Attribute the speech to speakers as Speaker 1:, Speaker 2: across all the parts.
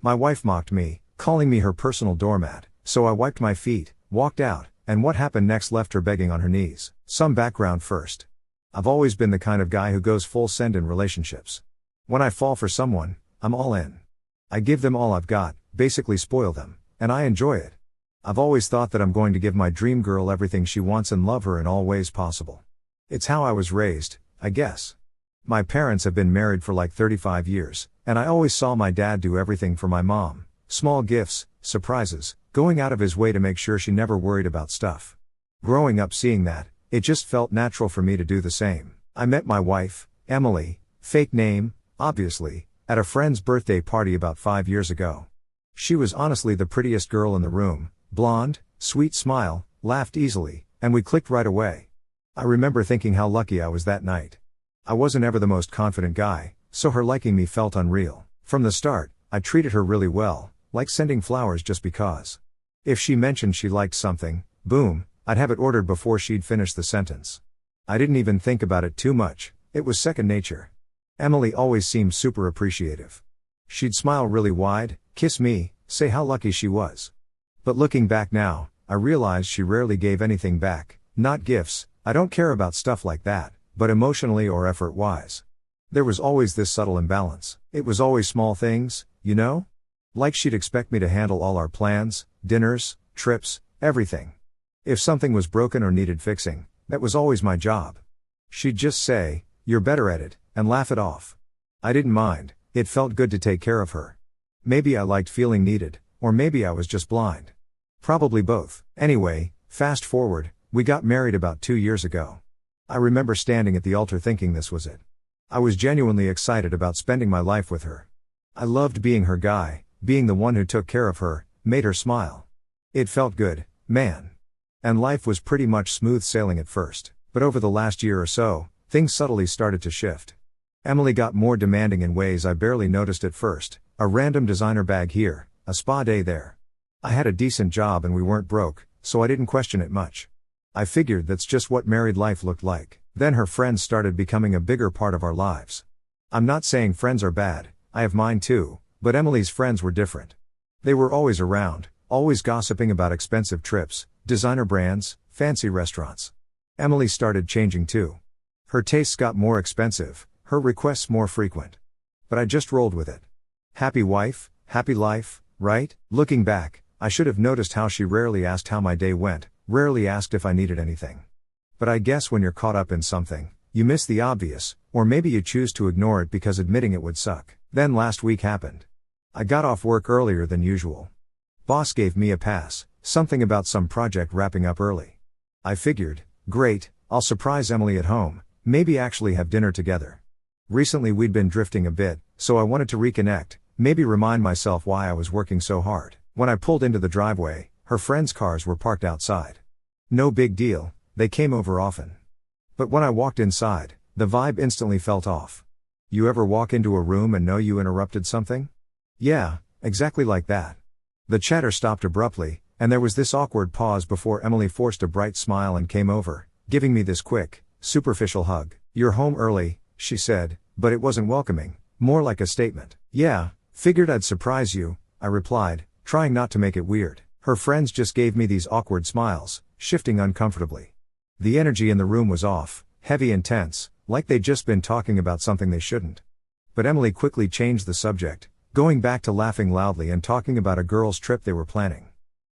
Speaker 1: My wife mocked me, calling me her personal doormat, so I wiped my feet, walked out, and what happened next left her begging on her knees. Some background first. I've always been the kind of guy who goes full send in relationships. When I fall for someone, I'm all in. I give them all I've got, basically spoil them, and I enjoy it. I've always thought that I'm going to give my dream girl everything she wants and love her in all ways possible. It's how I was raised, I guess. My parents have been married for like 35 years, and I always saw my dad do everything for my mom. Small gifts, surprises, going out of his way to make sure she never worried about stuff. Growing up seeing that, it just felt natural for me to do the same. I met my wife, Emily, fake name, obviously, at a friend's birthday party about 5 years ago. She was honestly the prettiest girl in the room, blonde, sweet smile, laughed easily, and we clicked right away. I remember thinking how lucky I was that night. I wasn't ever the most confident guy, so her liking me felt unreal. From the start, I treated her really well, like sending flowers just because. If she mentioned she liked something, boom, I'd have it ordered before she'd finish the sentence. I didn't even think about it too much, it was second nature. Emily always seemed super appreciative. She'd smile really wide, kiss me, say how lucky she was. But looking back now, I realized she rarely gave anything back, not gifts, I don't care about stuff like that, but emotionally or effort-wise. There was always this subtle imbalance. It was always small things, you know? Like she'd expect me to handle all our plans, dinners, trips, everything. If something was broken or needed fixing, that was always my job. She'd just say, "You're better at it," and laugh it off. I didn't mind, it felt good to take care of her. Maybe I liked feeling needed, or maybe I was just blind. Probably both. Anyway, fast forward, we got married about 2 years ago. I remember standing at the altar thinking this was it. I was genuinely excited about spending my life with her. I loved being her guy, being the one who took care of her, made her smile. It felt good, man. And life was pretty much smooth sailing at first, but over the last year or so, things subtly started to shift. Emily got more demanding in ways I barely noticed at first, a random designer bag here, a spa day there. I had a decent job and we weren't broke, so I didn't question it much. I figured that's just what married life looked like. Then her friends started becoming a bigger part of our lives. I'm not saying friends are bad, I have mine too, but Emily's friends were different. They were always around, always gossiping about expensive trips, designer brands, fancy restaurants. Emily started changing too. Her tastes got more expensive, her requests more frequent. But I just rolled with it. Happy wife, happy life, right? Looking back, I should have noticed how she rarely asked how my day went, rarely asked if I needed anything. But I guess when you're caught up in something, you miss the obvious, or maybe you choose to ignore it because admitting it would suck. Then last week happened. I got off work earlier than usual. Boss gave me a pass, something about some project wrapping up early. I figured, great, I'll surprise Emily at home, maybe actually have dinner together. Recently we'd been drifting a bit, so I wanted to reconnect, maybe remind myself why I was working so hard. When I pulled into the driveway, her friends' cars were parked outside. No big deal, they came over often. But when I walked inside, the vibe instantly felt off. You ever walk into a room and know you interrupted something? Yeah, exactly like that. The chatter stopped abruptly, and there was this awkward pause before Emily forced a bright smile and came over, giving me this quick, superficial hug. "You're home early," she said, but it wasn't welcoming, more like a statement. "Yeah, figured I'd surprise you," I replied, trying not to make it weird. Her friends just gave me these awkward smiles, shifting uncomfortably. The energy in the room was off, heavy and tense, like they'd just been talking about something they shouldn't. But Emily quickly changed the subject, going back to laughing loudly and talking about a girl's trip they were planning.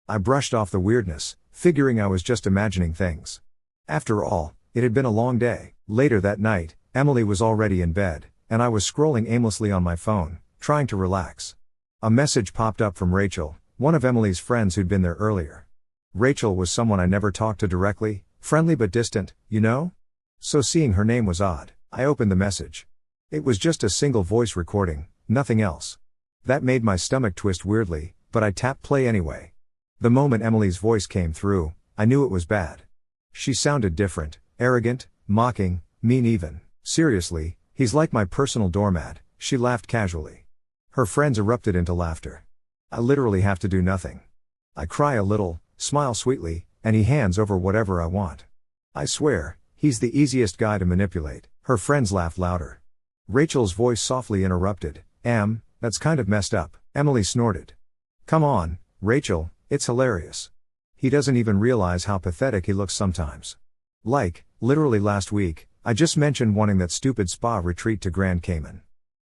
Speaker 1: I brushed off the weirdness, figuring I was just imagining things. After all, it had been a long day. Later that night, Emily was already in bed, and I was scrolling aimlessly on my phone, trying to relax. A message popped up from Rachel, one of Emily's friends who'd been there earlier. Rachel was someone I never talked to directly, friendly but distant, you know? So seeing her name was odd. I opened the message. It was just a single voice recording, nothing else. That made my stomach twist weirdly, but I tapped play anyway. The moment Emily's voice came through, I knew it was bad. She sounded different, arrogant, mocking, mean even. "Seriously, he's like my personal doormat," she laughed casually. Her friends erupted into laughter. "I literally have to do nothing. I cry a little, smile sweetly, and he hands over whatever I want. I swear, he's the easiest guy to manipulate." Her friends laughed louder. Rachel's voice softly interrupted, "That's kind of messed up." Emily snorted. Come on, Rachel, it's hilarious. He doesn't even realize how pathetic he looks sometimes. Like, literally last week, I just mentioned wanting that stupid spa retreat to Grand Cayman.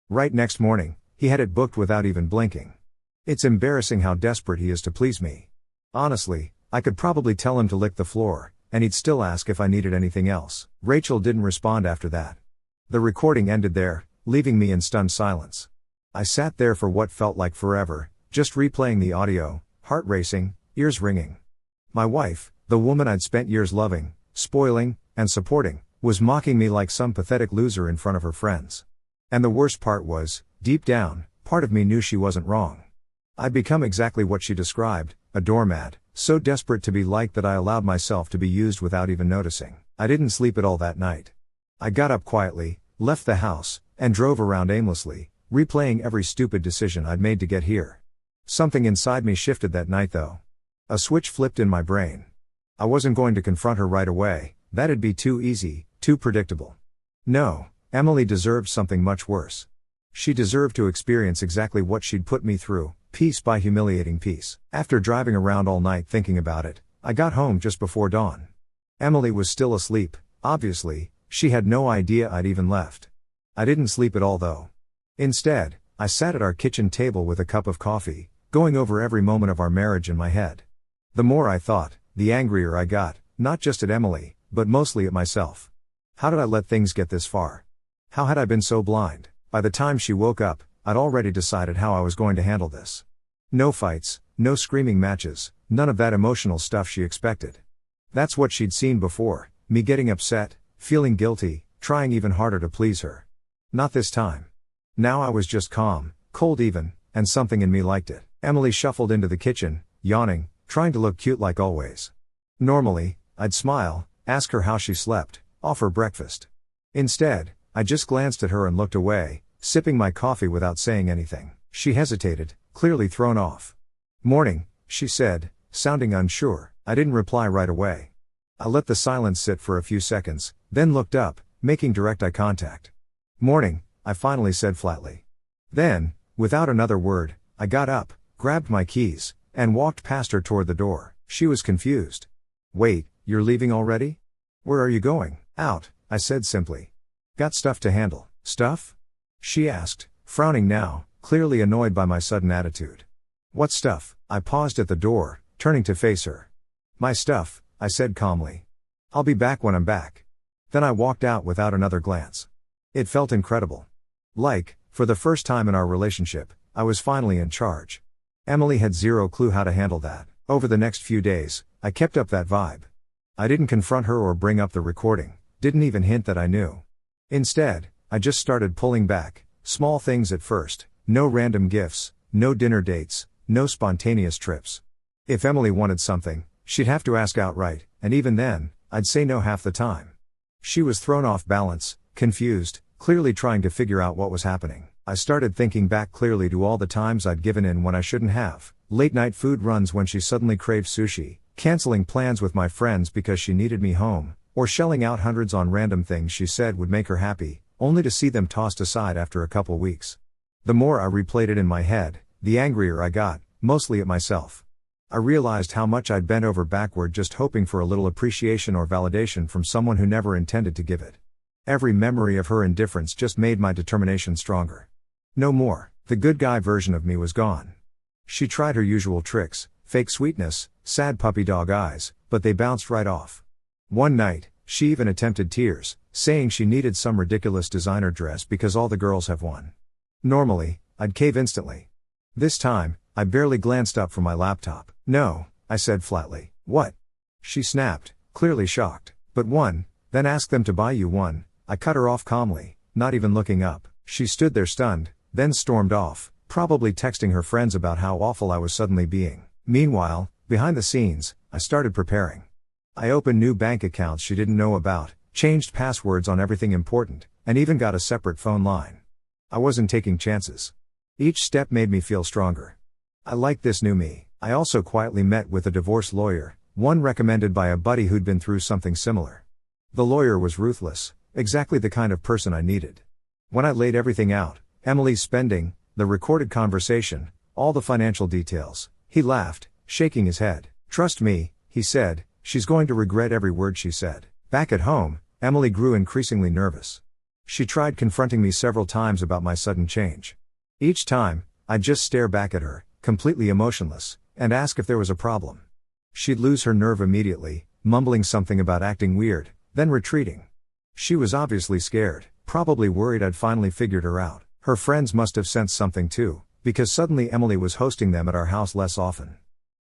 Speaker 1: Right next morning, he had it booked without even blinking. It's embarrassing how desperate he is to please me. Honestly, I could probably tell him to lick the floor, and he'd still ask if I needed anything else. Rachel didn't respond after that. The recording ended there, leaving me in stunned silence. I sat there for what felt like forever, just replaying the audio, heart racing, ears ringing. My wife, the woman I'd spent years loving, spoiling, and supporting, was mocking me like some pathetic loser in front of her friends. And the worst part was, deep down, part of me knew she wasn't wrong. I'd become exactly what she described, a doormat, so desperate to be liked that I allowed myself to be used without even noticing. I didn't sleep at all that night. I got up quietly, left the house, and drove around aimlessly, replaying every stupid decision I'd made to get here. Something inside me shifted that night though. A switch flipped in my brain. I wasn't going to confront her right away, that'd be too easy, too predictable. No, Emily deserved something much worse. She deserved to experience exactly what she'd put me through, piece by humiliating piece. After driving around all night thinking about it, I got home just before dawn. Emily was still asleep, obviously, she had no idea I'd even left. I didn't sleep at all though. Instead, I sat at our kitchen table with a cup of coffee, going over every moment of our marriage in my head. The more I thought, the angrier I got, not just at Emily, but mostly at myself. How did I let things get this far? How had I been so blind? By the time she woke up, I'd already decided how I was going to handle this. No fights, no screaming matches, none of that emotional stuff she expected. That's what she'd seen before, me getting upset, feeling guilty, trying even harder to please her. Not this time. Now I was just calm, cold even, and something in me liked it. Emily shuffled into the kitchen, yawning, trying to look cute like always. Normally, I'd smile, ask her how she slept, offer breakfast. Instead, I just glanced at her and looked away, sipping my coffee without saying anything. She hesitated, clearly thrown off. Morning, she said, sounding unsure. I didn't reply right away. I let the silence sit for a few seconds, then looked up, making direct eye contact. Morning, I finally said flatly. Then, without another word, I got up, grabbed my keys, and walked past her toward the door. She was confused. Wait, you're leaving already? Where are you going? Out, I said simply. Got stuff to handle. Stuff? She asked, frowning now, clearly annoyed by my sudden attitude. What stuff? I paused at the door, turning to face her. My stuff, I said calmly. I'll be back when I'm back. Then I walked out without another glance. It felt incredible. Like, for the first time in our relationship, I was finally in charge. Emily had zero clue how to handle that. Over the next few days, I kept up that vibe. I didn't confront her or bring up the recording, didn't even hint that I knew. Instead, I just started pulling back, small things at first, no random gifts, no dinner dates, no spontaneous trips. If Emily wanted something, she'd have to ask outright, and even then, I'd say no half the time. She was thrown off balance, confused, clearly trying to figure out what was happening. I started thinking back clearly to all the times I'd given in when I shouldn't have. Late night food runs when she suddenly craved sushi, canceling plans with my friends because she needed me home, or shelling out hundreds on random things she said would make her happy, only to see them tossed aside after a couple weeks. The more I replayed it in my head, the angrier I got, mostly at myself. I realized how much I'd bent over backward just hoping for a little appreciation or validation from someone who never intended to give it. Every memory of her indifference just made my determination stronger. No more, the good guy version of me was gone. She tried her usual tricks, fake sweetness, sad puppy dog eyes, but they bounced right off. One night, she even attempted tears, saying she needed some ridiculous designer dress because all the girls have one. Normally, I'd cave instantly. This time, I barely glanced up from my laptop. No, I said flatly. What? She snapped, clearly shocked. But one, then ask them to buy you one. I cut her off calmly, not even looking up. She stood there stunned, then stormed off, probably texting her friends about how awful I was suddenly being. Meanwhile, behind the scenes, I started preparing. I opened new bank accounts she didn't know about, changed passwords on everything important, and even got a separate phone line. I wasn't taking chances. Each step made me feel stronger. I liked this new me. I also quietly met with a divorce lawyer, one recommended by a buddy who'd been through something similar. The lawyer was ruthless, exactly the kind of person I needed. When I laid everything out, Emily's spending, the recorded conversation, All the financial details. He laughed, shaking his head. Trust me, he said, she's going to regret every word she said. Back at home, Emily grew increasingly nervous. She tried confronting me several times about my sudden change. Each time, I'd just stare back at her, completely emotionless, and ask if there was a problem. She'd lose her nerve immediately, mumbling something about acting weird, then retreating. She was obviously scared, probably worried I'd finally figured her out. Her friends must have sensed something too, because suddenly Emily was hosting them at our house less often.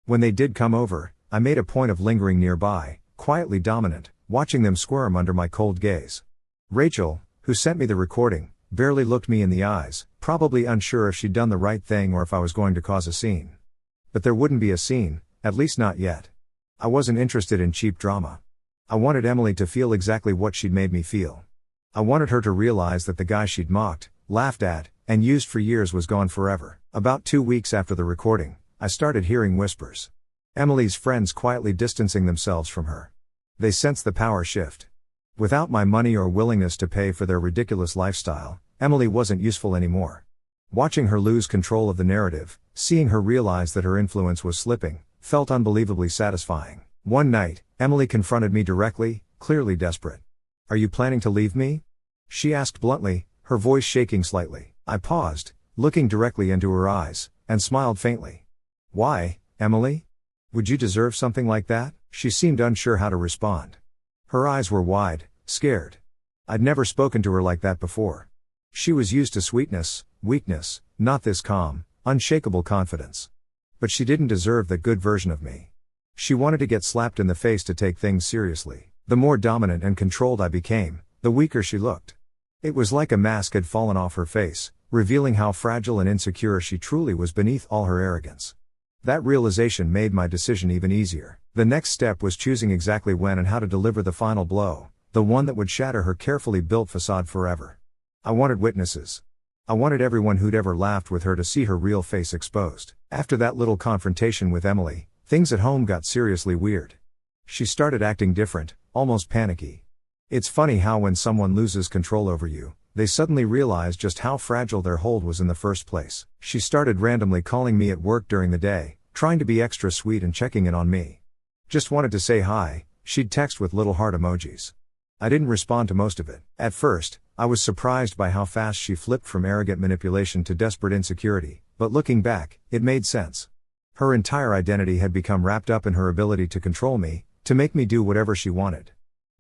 Speaker 1: When they did come over, I made a point of lingering nearby, quietly dominant, watching them squirm under my cold gaze. Rachel, who sent me the recording, barely looked me in the eyes, probably unsure if she'd done the right thing or if I was going to cause a scene. But there wouldn't be a scene, at least not yet. I wasn't interested in cheap drama. I wanted Emily to feel exactly what she'd made me feel. I wanted her to realize that the guy she'd mocked, laughed at, and used for years was gone forever. About 2 weeks after the recording, I started hearing whispers. Emily's friends quietly distancing themselves from her. They sensed the power shift. Without my money or willingness to pay for their ridiculous lifestyle, Emily wasn't useful anymore. Watching her lose control of the narrative, seeing her realize that her influence was slipping, felt unbelievably satisfying. One night, Emily confronted me directly, clearly desperate. "Are you planning to leave me?" she asked bluntly, her voice shaking slightly. I paused, looking directly into her eyes, and smiled faintly. "Why, Emily? Would you deserve something like that?" She seemed unsure how to respond. Her eyes were wide, scared. I'd never spoken to her like that before. She was used to sweetness, weakness, not this calm, unshakable confidence. But she didn't deserve that good version of me. She wanted to get slapped in the face to take things seriously. The more dominant and controlled I became, the weaker she looked. It was like a mask had fallen off her face, revealing how fragile and insecure she truly was beneath all her arrogance. That realization made my decision even easier. The next step was choosing exactly when and how to deliver the final blow, the one that would shatter her carefully built facade forever. I wanted witnesses. I wanted everyone who'd ever laughed with her to see her real face exposed. After that little confrontation with Emily, things at home got seriously weird. She started acting different, almost panicky. It's funny how when someone loses control over you, they suddenly realize just how fragile their hold was in the first place. She started randomly calling me at work during the day, trying to be extra sweet and checking in on me. Just wanted to say hi, she'd text with little heart emojis. I didn't respond to most of it. At first, I was surprised by how fast she flipped from arrogant manipulation to desperate insecurity, but looking back, it made sense. Her entire identity had become wrapped up in her ability to control me, to make me do whatever she wanted.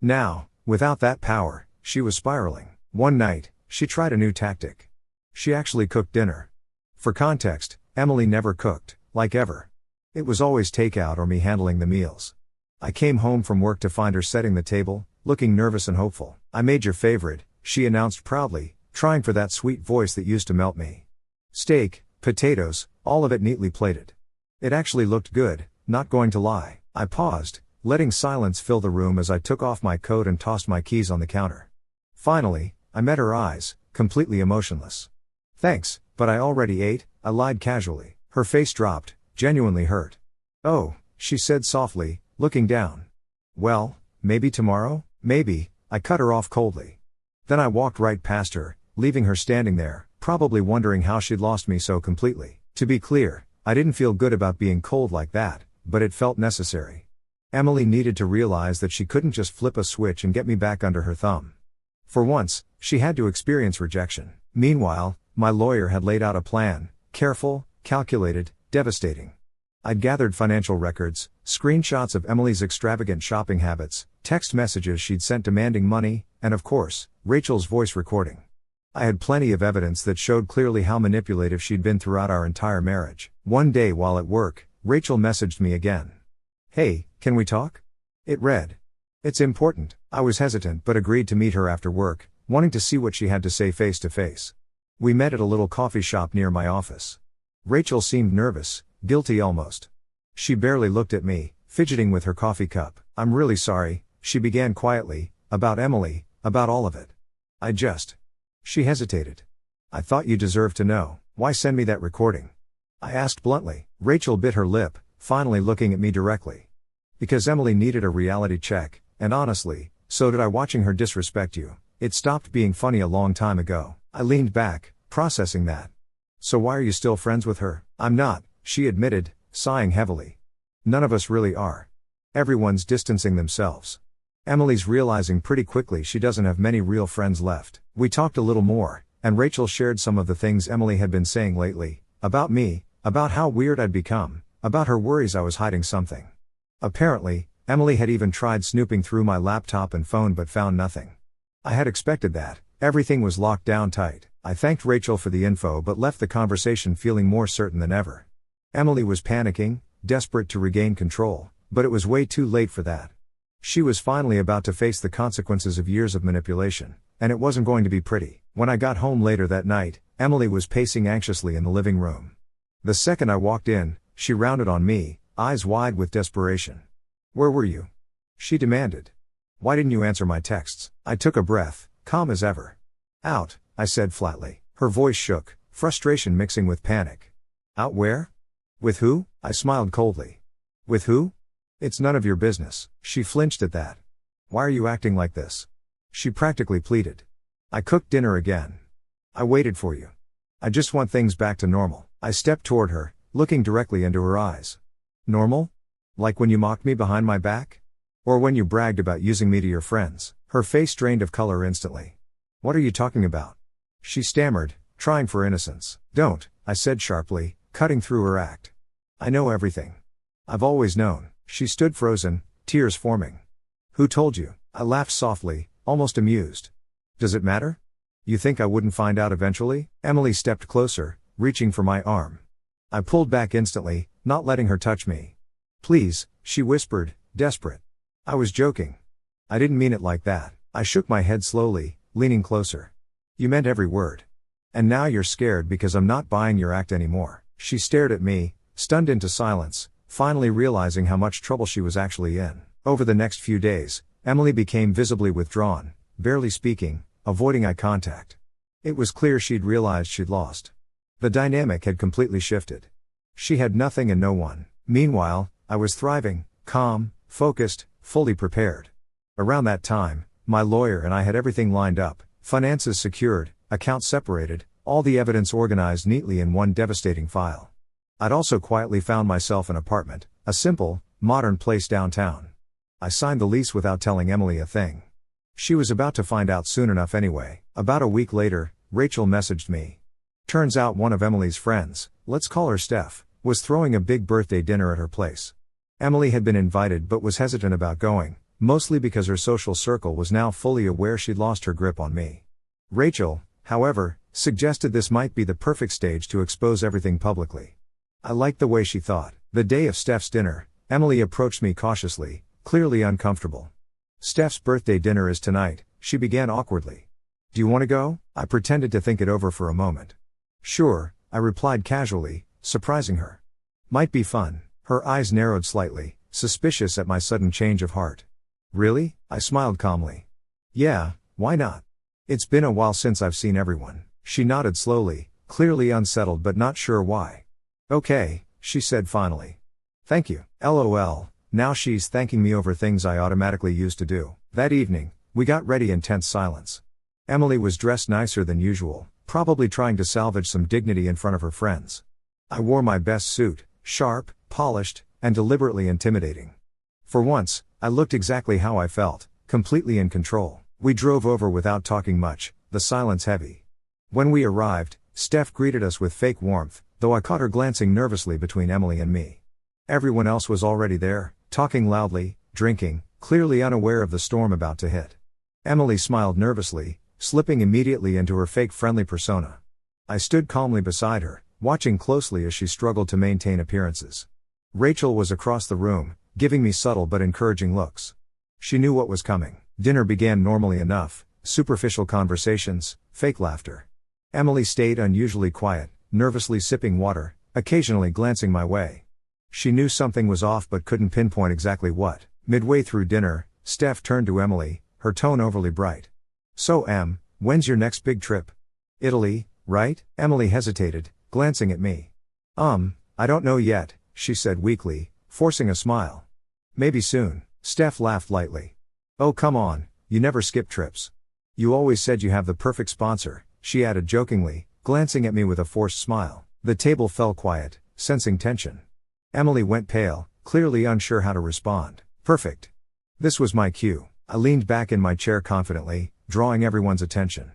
Speaker 1: Now, without that power, she was spiraling. One night, she tried a new tactic. She actually cooked dinner. For context, Emily never cooked, like ever. It was always takeout or me handling the meals. I came home from work to find her setting the table, looking nervous and hopeful. "I made your favorite," she announced proudly, trying for that sweet voice that used to melt me. Steak, potatoes, all of it neatly plated. It actually looked good, not going to lie. I paused, letting silence fill the room as I took off my coat and tossed my keys on the counter. Finally, I met her eyes, completely emotionless. "Thanks, but I already ate," I lied casually. Her face dropped, genuinely hurt. "Oh," she said softly, looking down. "Well, maybe tomorrow?" "Maybe," I cut her off coldly. Then I walked right past her, leaving her standing there, probably wondering how she'd lost me so completely. To be clear, I didn't feel good about being cold like that, but it felt necessary. Emily needed to realize that she couldn't just flip a switch and get me back under her thumb. For once, she had to experience rejection. Meanwhile, my lawyer had laid out a plan, careful, calculated, devastating. I'd gathered financial records, screenshots of Emily's extravagant shopping habits, text messages she'd sent demanding money, and of course, Rachel's voice recording. I had plenty of evidence that showed clearly how manipulative she'd been throughout our entire marriage. One day while at work, Rachel messaged me again. "Hey, can we talk?" It read. "It's important." I was hesitant but agreed to meet her after work, wanting to see what she had to say face to face. We met at a little coffee shop near my office. Rachel seemed nervous, guilty almost. She barely looked at me, fidgeting with her coffee cup. "I'm really sorry," she began quietly, "about Emily, about all of it. She hesitated. "I thought you deserved to know. Why send me that recording?" I asked bluntly. Rachel bit her lip, finally looking at me directly. "Because Emily needed a reality check, and honestly, so did I watching her disrespect you. It stopped being funny a long time ago." I leaned back, processing that. So why are you still friends with her? I'm not, she admitted, sighing heavily. None of us really are. Everyone's distancing themselves. Emily's realizing pretty quickly she doesn't have many real friends left. We talked a little more, and Rachel shared some of the things Emily had been saying lately, about me, about how weird I'd become, about her worries I was hiding something. Apparently, Emily had even tried snooping through my laptop and phone but found nothing. I had expected that. Everything was locked down tight. I thanked Rachel for the info but left the conversation feeling more certain than ever. Emily was panicking, desperate to regain control, but it was way too late for that. She was finally about to face the consequences of years of manipulation, and it wasn't going to be pretty. When I got home later that night, Emily was pacing anxiously in the living room. The second I walked in, she rounded on me, eyes wide with desperation. "Where were you?" she demanded. "Why didn't you answer my texts?" I took a breath, calm as ever. "Out," I said flatly. Her voice shook, frustration mixing with panic. "Out where? With who?" I smiled coldly. "With who? It's none of your business." She flinched at that. "Why are you acting like this?" she practically pleaded. "I cooked dinner again. I waited for you. I just want things back to normal." I stepped toward her, looking directly into her eyes. "Normal? Like when you mocked me behind my back? Or when you bragged about using me to your friends?" Her face drained of color instantly. "What are you talking about?" she stammered, trying for innocence. "Don't," I said sharply, cutting through her act. "I know everything. I've always known." She stood frozen, tears forming. "Who told you?" I laughed softly, almost amused. "Does it matter? You think I wouldn't find out eventually?" Emily stepped closer, reaching for my arm. I pulled back instantly, not letting her touch me. "Please," she whispered, desperate. "I was joking. I didn't mean it like that." I shook my head slowly, leaning closer. "You meant every word. And now you're scared because I'm not buying your act anymore." She stared at me, stunned into silence, finally realizing how much trouble she was actually in. Over the next few days, Emily became visibly withdrawn, barely speaking, avoiding eye contact. It was clear she'd realized she'd lost. The dynamic had completely shifted. She had nothing and no one. Meanwhile, I was thriving, calm, focused, fully prepared. Around that time, my lawyer and I had everything lined up, finances secured, accounts separated, all the evidence organized neatly in one devastating file. I'd also quietly found myself an apartment, a simple, modern place downtown. I signed the lease without telling Emily a thing. She was about to find out soon enough anyway. About a week later, Rachel messaged me. Turns out one of Emily's friends, let's call her Steph, was throwing a big birthday dinner at her place. Emily had been invited but was hesitant about going, mostly because her social circle was now fully aware she'd lost her grip on me. Rachel, however, suggested this might be the perfect stage to expose everything publicly. I liked the way she thought. The day of Steph's dinner, Emily approached me cautiously, clearly uncomfortable. "Steph's birthday dinner is tonight," she began awkwardly. "Do you want to go?" I pretended to think it over for a moment. "Sure," I replied casually, surprising her. "Might be fun." Her eyes narrowed slightly, suspicious at my sudden change of heart. "Really?" I smiled calmly. "Yeah, why not? It's been a while since I've seen everyone." She nodded slowly, clearly unsettled but not sure why. "Okay," she said finally. "Thank you." LOL, now she's thanking me over things I automatically used to do. That evening, we got ready in tense silence. Emily was dressed nicer than usual, probably trying to salvage some dignity in front of her friends. I wore my best suit, sharp, polished, and deliberately intimidating. For once, I looked exactly how I felt, completely in control. We drove over without talking much, the silence heavy. When we arrived, Steph greeted us with fake warmth, though I caught her glancing nervously between Emily and me. Everyone else was already there, talking loudly, drinking, clearly unaware of the storm about to hit. Emily smiled nervously, slipping immediately into her fake friendly persona. I stood calmly beside her, watching closely as she struggled to maintain appearances. Rachel was across the room, giving me subtle but encouraging looks. She knew what was coming. Dinner began normally enough, superficial conversations, fake laughter. Emily stayed unusually quiet, nervously sipping water, occasionally glancing my way. She knew something was off but couldn't pinpoint exactly what. Midway through dinner, Steph turned to Emily, her tone overly bright. "So when's your next big trip?" "Italy, right?" Emily hesitated, glancing at me. I don't know yet," she said weakly, forcing a smile. "Maybe soon." Steph laughed lightly. "Oh come on, you never skip trips. You always said you have the perfect sponsor," she added jokingly, glancing at me with a forced smile. The table fell quiet, sensing tension. Emily went pale, clearly unsure how to respond. Perfect. This was my cue. I leaned back in my chair confidently, drawing everyone's attention.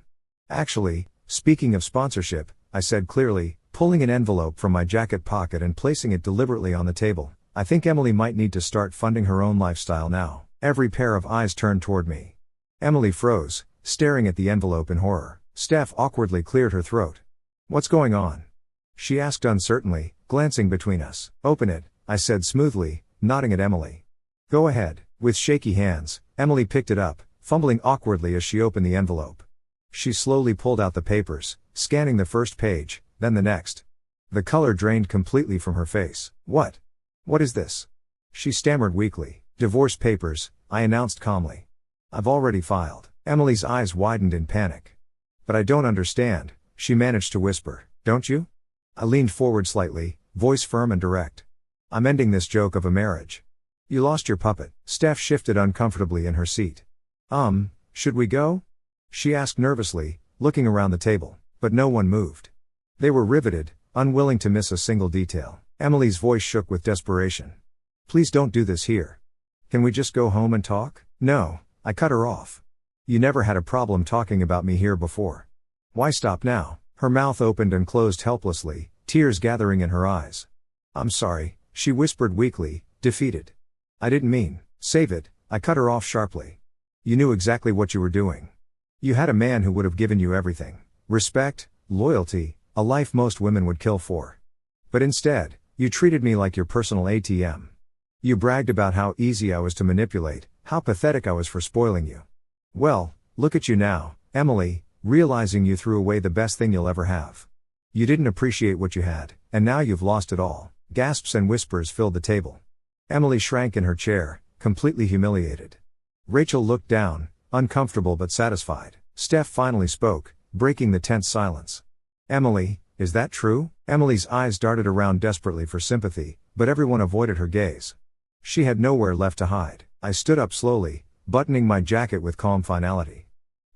Speaker 1: Actually, speaking of sponsorship, I said clearly, pulling an envelope from my jacket pocket and placing it deliberately on the table. I think Emily might need to start funding her own lifestyle now. Every pair of eyes turned toward me. Emily froze, staring at the envelope in horror. Steph awkwardly cleared her throat. "What's going on?" she asked uncertainly, glancing between us. "Open it," I said smoothly, nodding at Emily. "Go ahead." With shaky hands, Emily picked it up, fumbling awkwardly as she opened the envelope. She slowly pulled out the papers, scanning the first page, then the next. The color drained completely from her face. What is this?" she stammered weakly. "Divorce papers," I announced calmly. "I've already filed." Emily's eyes widened in panic. "But I don't understand," she managed to whisper. "Don't you?" I leaned forward slightly, voice firm and direct. "I'm ending this joke of a marriage." "You lost your puppet." Steph shifted uncomfortably in her seat. Should we go?" she asked nervously, looking around the table. But no one moved. They were riveted, unwilling to miss a single detail. Emily's voice shook with desperation. "Please don't do this here. Can we just go home and talk?" "No," I cut her off. "You never had a problem talking about me here before. Why stop now?" Her mouth opened and closed helplessly, tears gathering in her eyes. "I'm sorry," she whispered weakly, defeated. "I didn't mean." "Save it," I cut her off sharply. "You knew exactly what you were doing. You had a man who would have given you everything. Respect, loyalty, a life most women would kill for. But instead, you treated me like your personal ATM. You bragged about how easy I was to manipulate, how pathetic I was for spoiling you. Well, look at you now, Emily, realizing you threw away the best thing you'll ever have. You didn't appreciate what you had, and now you've lost it all." Gasps and whispers filled the table. Emily shrank in her chair, completely humiliated. Rachel looked down, uncomfortable but satisfied. Steph finally spoke, breaking the tense silence. "Emily, is that true?" Emily's eyes darted around desperately for sympathy, but everyone avoided her gaze. She had nowhere left to hide. I stood up slowly, buttoning my jacket with calm finality.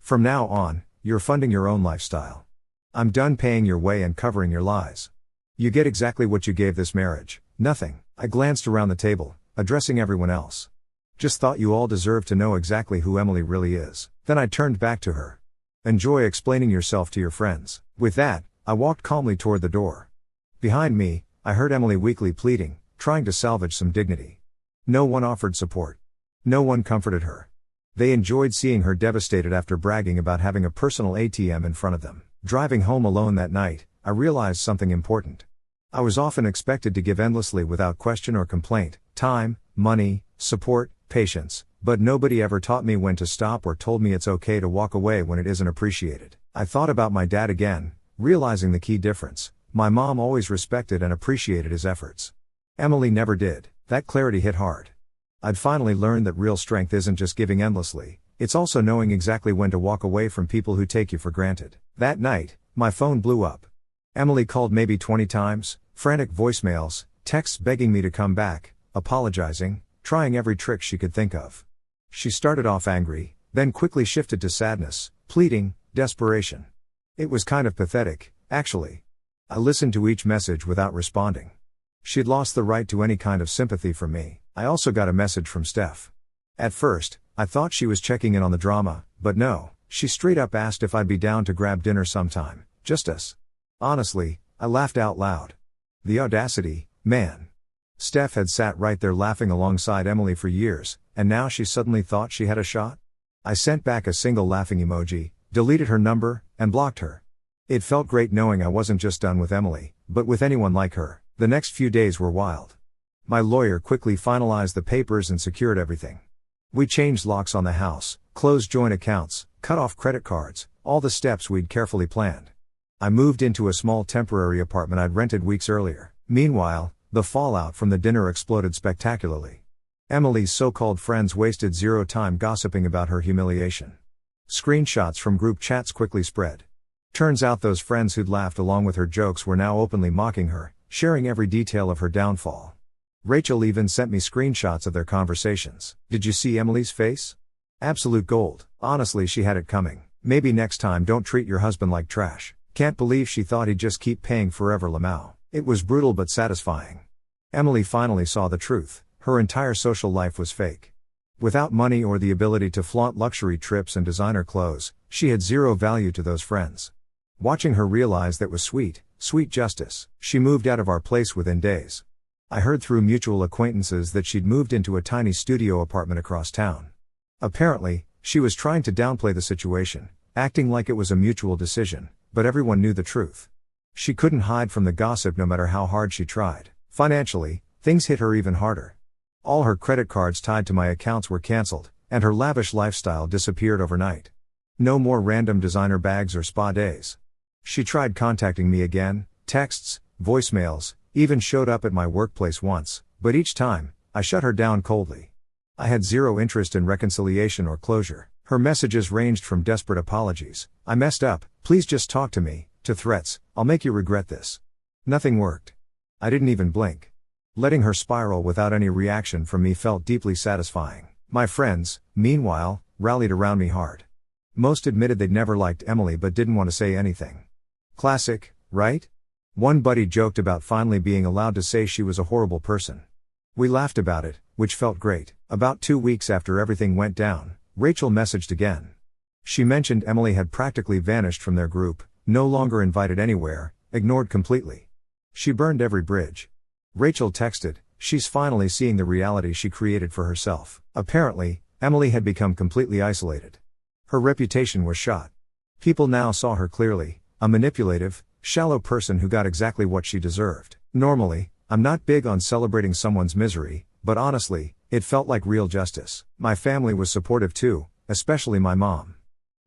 Speaker 1: "From now on, you're funding your own lifestyle. I'm done paying your way and covering your lies. You get exactly what you gave this marriage, nothing." I glanced around the table, addressing everyone else. "Just thought you all deserved to know exactly who Emily really is." Then I turned back to her. "Enjoy explaining yourself to your friends." With that, I walked calmly toward the door. Behind me, I heard Emily weakly pleading, trying to salvage some dignity. No one offered support. No one comforted her. They enjoyed seeing her devastated after bragging about having a personal ATM in front of them. Driving home alone that night, I realized something important. I was often expected to give endlessly without question or complaint, time, money, support, patience, but nobody ever taught me when to stop or told me it's okay to walk away when it isn't appreciated. I thought about my dad again, realizing the key difference. My mom always respected and appreciated his efforts. Emily never did. That clarity hit hard. I'd finally learned that real strength isn't just giving endlessly, it's also knowing exactly when to walk away from people who take you for granted. That night, my phone blew up. Emily called maybe 20 times, frantic voicemails, texts begging me to come back, apologizing, trying every trick she could think of. She started off angry, then quickly shifted to sadness, pleading, desperation. It was kind of pathetic, actually. I listened to each message without responding. She'd lost the right to any kind of sympathy from me. I also got a message from Steph. At first, I thought she was checking in on the drama, but no, she straight up asked if I'd be down to grab dinner sometime, just us. Honestly, I laughed out loud. The audacity, man. Steph had sat right there laughing alongside Emily for years, and now she suddenly thought she had a shot? I sent back a single laughing emoji, deleted her number, and blocked her. It felt great knowing I wasn't just done with Emily, but with anyone like her. The next few days were wild. My lawyer quickly finalized the papers and secured everything. We changed locks on the house, closed joint accounts, cut off credit cards, all the steps we'd carefully planned. I moved into a small temporary apartment I'd rented weeks earlier. Meanwhile, the fallout from the dinner exploded spectacularly. Emily's so-called friends wasted zero time gossiping about her humiliation. Screenshots from group chats quickly spread. Turns out those friends who'd laughed along with her jokes were now openly mocking her, sharing every detail of her downfall. Rachel even sent me screenshots of their conversations. "Did you see Emily's face? Absolute gold. Honestly, she had it coming. Maybe next time don't treat your husband like trash." Can't believe she thought he'd just keep paying forever. Lamau. It was brutal but satisfying. Emily finally saw the truth. Her entire social life was fake. Without money or the ability to flaunt luxury trips and designer clothes, she had zero value to those friends. Watching her realize that was sweet justice. She moved out of our place within days. I heard through mutual acquaintances that she'd moved into a tiny studio apartment across town. Apparently, she was trying to downplay the situation, acting like it was a mutual decision, but everyone knew the truth. She couldn't hide from the gossip no matter how hard she tried. Financially, things hit her even harder. All her credit cards tied to my accounts were cancelled, and her lavish lifestyle disappeared overnight. No more random designer bags or spa days. She tried contacting me again, texts, voicemails, even showed up at my workplace once, but each time, I shut her down coldly. I had zero interest in reconciliation or closure. Her messages ranged from desperate apologies, "I messed up, please just talk to me," to threats, "I'll make you regret this." Nothing worked. I didn't even blink. Letting her spiral without any reaction from me felt deeply satisfying. My friends, meanwhile, rallied around me hard. Most admitted they'd never liked Emily but didn't want to say anything. Classic, right? One buddy joked about finally being allowed to say she was a horrible person. We laughed about it, which felt great. About 2 weeks after everything went down, Rachel messaged again. She mentioned Emily had practically vanished from their group, no longer invited anywhere, ignored completely. She burned every bridge. Rachel texted, "She's finally seeing the reality she created for herself." Apparently, Emily had become completely isolated. Her reputation was shot. People now saw her clearly, a manipulative, shallow person who got exactly what she deserved. Normally, I'm not big on celebrating someone's misery, but honestly, it felt like real justice. My family was supportive too, especially my mom.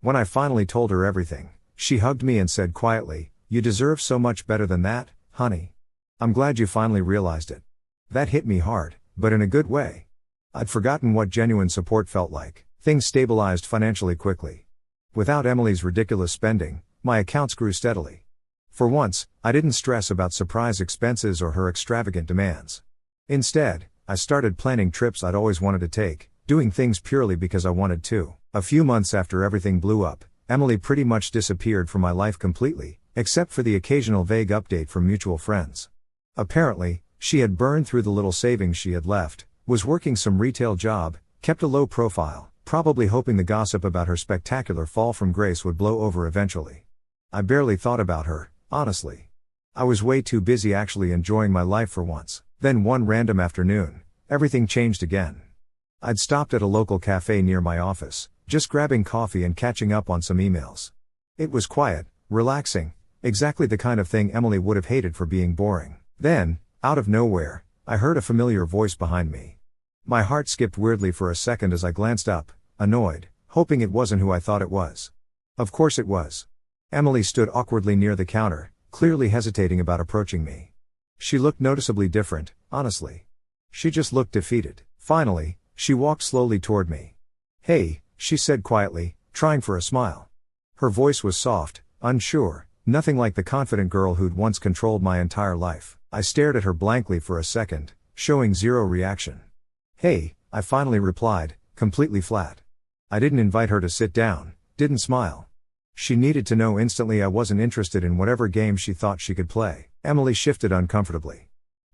Speaker 1: When I finally told her everything, she hugged me and said quietly, "You deserve so much better than that, honey. I'm glad you finally realized it." That hit me hard, but in a good way. I'd forgotten what genuine support felt like. Things stabilized financially quickly. Without Emily's ridiculous spending, my accounts grew steadily. For once, I didn't stress about surprise expenses or her extravagant demands. Instead, I started planning trips I'd always wanted to take, doing things purely because I wanted to. A few months after everything blew up, Emily pretty much disappeared from my life completely, except for the occasional vague update from mutual friends. Apparently, she had burned through the little savings she had left, was working some retail job, kept a low profile, probably hoping the gossip about her spectacular fall from grace would blow over eventually. I barely thought about her, honestly. I was way too busy actually enjoying my life for once. Then one random afternoon, everything changed again. I'd stopped at a local cafe near my office, just grabbing coffee and catching up on some emails. It was quiet, relaxing, exactly the kind of thing Emily would have hated for being boring. Then, out of nowhere, I heard a familiar voice behind me. My heart skipped weirdly for a second as I glanced up, annoyed, hoping it wasn't who I thought it was. Of course it was. Emily stood awkwardly near the counter, clearly hesitating about approaching me. She looked noticeably different, honestly. She just looked defeated. Finally, she walked slowly toward me. "Hey," she said quietly, trying for a smile. Her voice was soft, unsure, nothing like the confident girl who'd once controlled my entire life. I stared at her blankly for a second, showing zero reaction. "Hey," I finally replied, completely flat. I didn't invite her to sit down, didn't smile. She needed to know instantly I wasn't interested in whatever game she thought she could play. Emily shifted uncomfortably.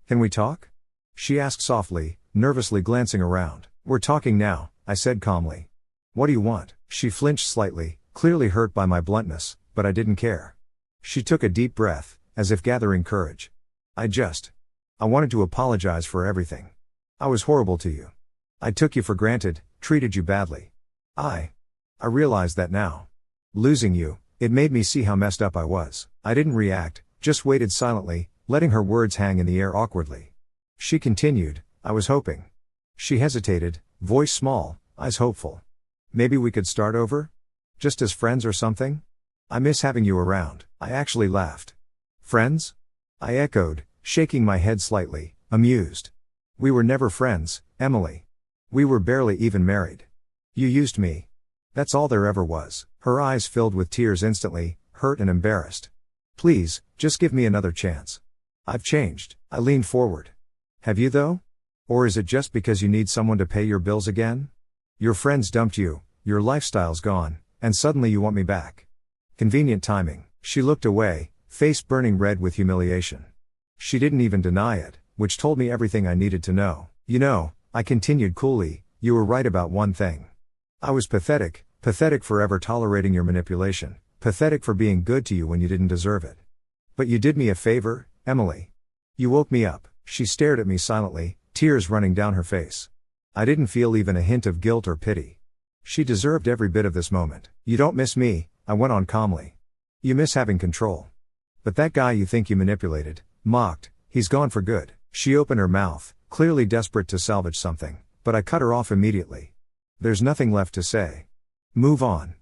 Speaker 1: "Can we talk?" she asked softly, nervously glancing around. "We're talking now," I said calmly. "What do you want?" She flinched slightly, clearly hurt by my bluntness, but I didn't care. She took a deep breath, as if gathering courage. I wanted to apologize for everything. I was horrible to you. I took you for granted, treated you badly. I realize that now. Losing you, it made me see how messed up I was." I didn't react, just waited silently, letting her words hang in the air awkwardly. She continued, "I was hoping." She hesitated, voice small, eyes hopeful. "Maybe we could start over? Just as friends or something? I miss having you around." I actually laughed. "Friends?" I echoed, shaking my head slightly, amused. "We were never friends, Emily. We were barely even married. You used me. That's all there ever was." Her eyes filled with tears instantly, hurt and embarrassed. "Please, just give me another chance. I've changed." I leaned forward. "Have you though? Or is it just because you need someone to pay your bills again? Your friends dumped you, your lifestyle's gone, and suddenly you want me back. Convenient timing." She looked away, face burning red with humiliation. She didn't even deny it, which told me everything I needed to know. You know, I continued coolly, you were right about one thing. I was pathetic for ever tolerating your manipulation, pathetic for being good to you when you didn't deserve it. But you did me a favor, Emily. You woke me up. She stared at me silently, tears running down her face. I didn't feel even a hint of guilt or pity. She deserved every bit of this moment. You don't miss me, I went on calmly. You miss having control. But that guy you think you manipulated, mocked, he's gone for good. She opened her mouth, clearly desperate to salvage something, but I cut her off immediately. There's nothing left to say. Move on.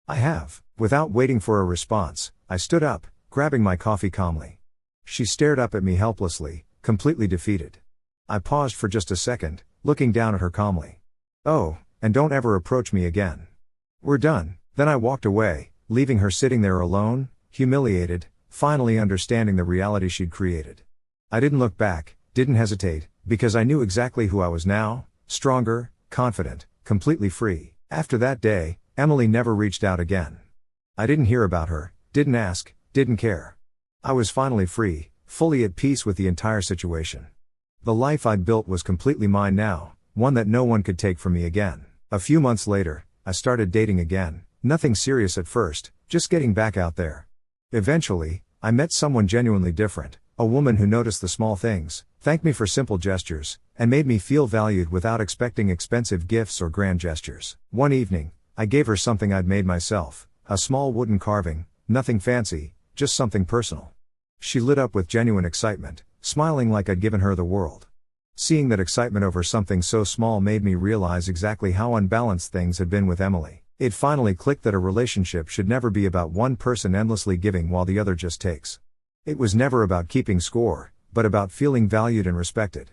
Speaker 1: I have. Without waiting for a response, I stood up, grabbing my coffee calmly. She stared up at me helplessly, completely defeated. I paused for just a second, looking down at her calmly. Oh, and don't ever approach me again. We're done. Then I walked away, leaving her sitting there alone, humiliated, finally understanding the reality she'd created. I didn't look back, didn't hesitate, because I knew exactly who I was now, stronger, confident, completely free. After that day, Emily never reached out again. I didn't hear about her, didn't ask, didn't care. I was finally free, fully at peace with the entire situation. The life I'd built was completely mine now, one that no one could take from me again. A few months later, I started dating again, nothing serious at first, just getting back out there. Eventually, I met someone genuinely different, a woman who noticed the small things, thanked me for simple gestures, and made me feel valued without expecting expensive gifts or grand gestures. One evening, I gave her something I'd made myself, a small wooden carving, nothing fancy, just something personal. She lit up with genuine excitement, smiling like I'd given her the world. Seeing that excitement over something so small made me realize exactly how unbalanced things had been with Emily. It finally clicked that a relationship should never be about one person endlessly giving while the other just takes. It was never about keeping score, but about feeling valued and respected.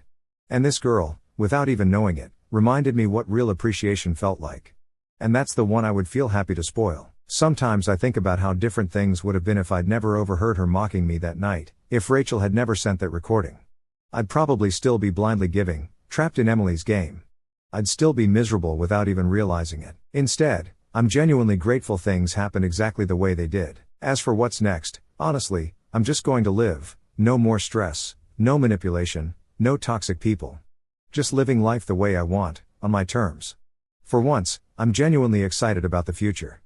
Speaker 1: And this girl, without even knowing it, reminded me what real appreciation felt like. And that's the one I would feel happy to spoil. Sometimes I think about how different things would have been if I'd never overheard her mocking me that night, if Rachel had never sent that recording. I'd probably still be blindly giving, trapped in Emily's game. I'd still be miserable without even realizing it. Instead, I'm genuinely grateful things happened exactly the way they did. As for what's next, honestly, I'm just going to live, no more stress, no manipulation, no toxic people. Just living life the way I want, on my terms. For once, I'm genuinely excited about the future.